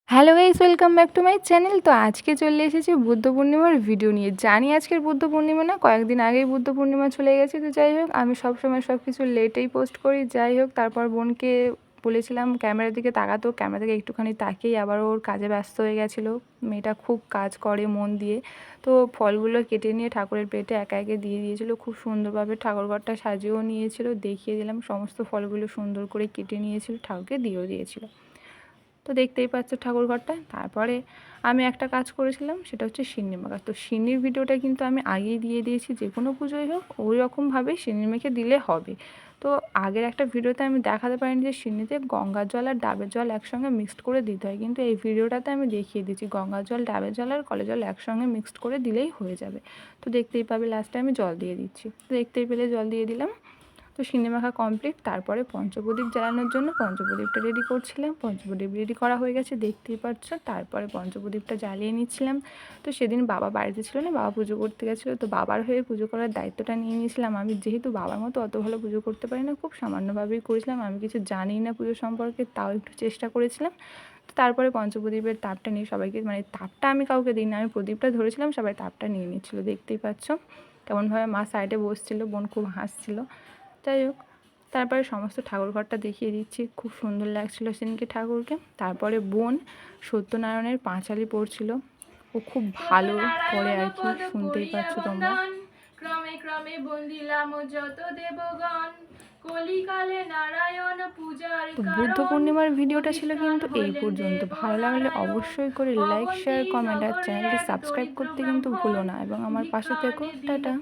Hello guys, welcome back to my channel. তো আজকে চলে এসেছি বুদ্ধ পূর্ণিমার ভিডিও নিয়ে। জানি আজকের বুদ্ধ পূর্ণিমা না, কয়েকদিন আগেই বুদ্ধ পূর্ণিমা চলে গেছে। তো যাই হোক, আমি সবসময় সব কিছু লেটেই পোস্ট করি। যাই হোক, তারপর বোনকে বলেছিলাম ক্যামেরার দিকে তাকাতো, ক্যামেরা থেকে একটুখানি তাকিয়েই আবার ওর কাজে ব্যস্ত হয়ে গেছিলো। মেয়েটা খুব কাজ করে মন দিয়ে। তো ফলগুলো কেটে নিয়ে ঠাকুরের পেটে একে একে দিয়ে দিয়েছিলো। খুব সুন্দরভাবে ঠাকুরঘরটা সাজিয়েও নিয়েছিল, দেখিয়ে দিলাম। সমস্ত ফলগুলো সুন্দর করে কেটে নিয়েছিল, ঠাকুরকে দিয়েও দিয়েছিল। তো দেখতেই পাচ্ছ ঠাকুরঘরটা। তারপরে আমি একটা কাজ করেছিলাম, সেটা হচ্ছে সিন্নি মাখা। তো সিন্নির ভিডিওটা কিন্তু আমি আগেই দিয়ে দিয়েছি। যে কোনো পুজোই হোক ওই রকমভাবে সিন্নি মেখে দিলে হবে। তো আগের একটা ভিডিওতে আমি দেখাতে পারিনি যে সিন্নিতে গঙ্গার জল আর ডাবের জল একসঙ্গে মিক্সড করে দিতে হয়, কিন্তু এই ভিডিওটাতে আমি দেখিয়ে দিচ্ছি গঙ্গার জল, ডাবের জল আর কলের জল একসঙ্গে মিক্সড করে দিলেই হয়ে যাবে। তো দেখতেই পাবে লাস্টে আমি জল দিয়ে দিচ্ছি। তো দেখতেই পেলে জল দিয়ে দিলাম। তো সিন্নি মাখা কমপ্লিট। তারপরে পঞ্চপ্রদীপ জ্বালানোর জন্য পঞ্চপ্রদীপটা রেডি করছিলাম। পঞ্চপ্রদীপ রেডি করা হয়ে গেছে, দেখতেই পাচ্ছ। তারপরে পঞ্চপ্রদীপটা জ্বালিয়ে নিচ্ছিলাম। তো সেদিন বাবা বাড়িতে ছিল না, বাবা পুজো করতে গেছিলো। তো বাবার হয়ে পুজো করার দায়িত্বটা নিয়ে নিয়েছিলাম আমি। যেহেতু বাবার মতো অত ভালো পুজো করতে পারি না, খুব সামান্যভাবেই করেছিলাম। আমি কিছু জানি না পুজো সম্পর্কে, তাও একটু চেষ্টা করেছিলাম। তো তারপরে পঞ্চপ্রদীপের তাপটা নিয়ে সবাইকে, মানে তাপটা আমি কাউকে দিই না, আমি প্রদীপটা ধরেছিলাম, সবাই তাপটা নিয়ে নিচ্ছিলো। দেখতেই পাচ্ছ কেমনভাবে মা সাইডে বসছিল, বোন খুব হাসছিল। যাই হোক, তারপরে সমস্ত ঠাকুরঘরটা দেখিয়ে দিচ্ছি। খুব সুন্দর লাগছিলো সেদিনকে ঠাকুরকে। তারপরে বোন সত্যনারায়ণের পাঁচালি পড়ছিল, ও খুব ভালো করে আর কি, শুনতেই পাচ্ছ তোমরা। ক্রমে ক্রমে বন্দিলাম যত দেবগণ, কলিকালে নারায়ণ পূজার। তো বুদ্ধ পূর্ণিমার ভিডিওটা ছিল কিন্তু এই পর্যন্ত। ভালো লাগলে অবশ্যই করে লাইক, শেয়ার, কমেন্ট আর চ্যানেলটি সাবস্ক্রাইব করতে কিন্তু ভুলো না, এবং আমার পাশে থেকো। টাটা।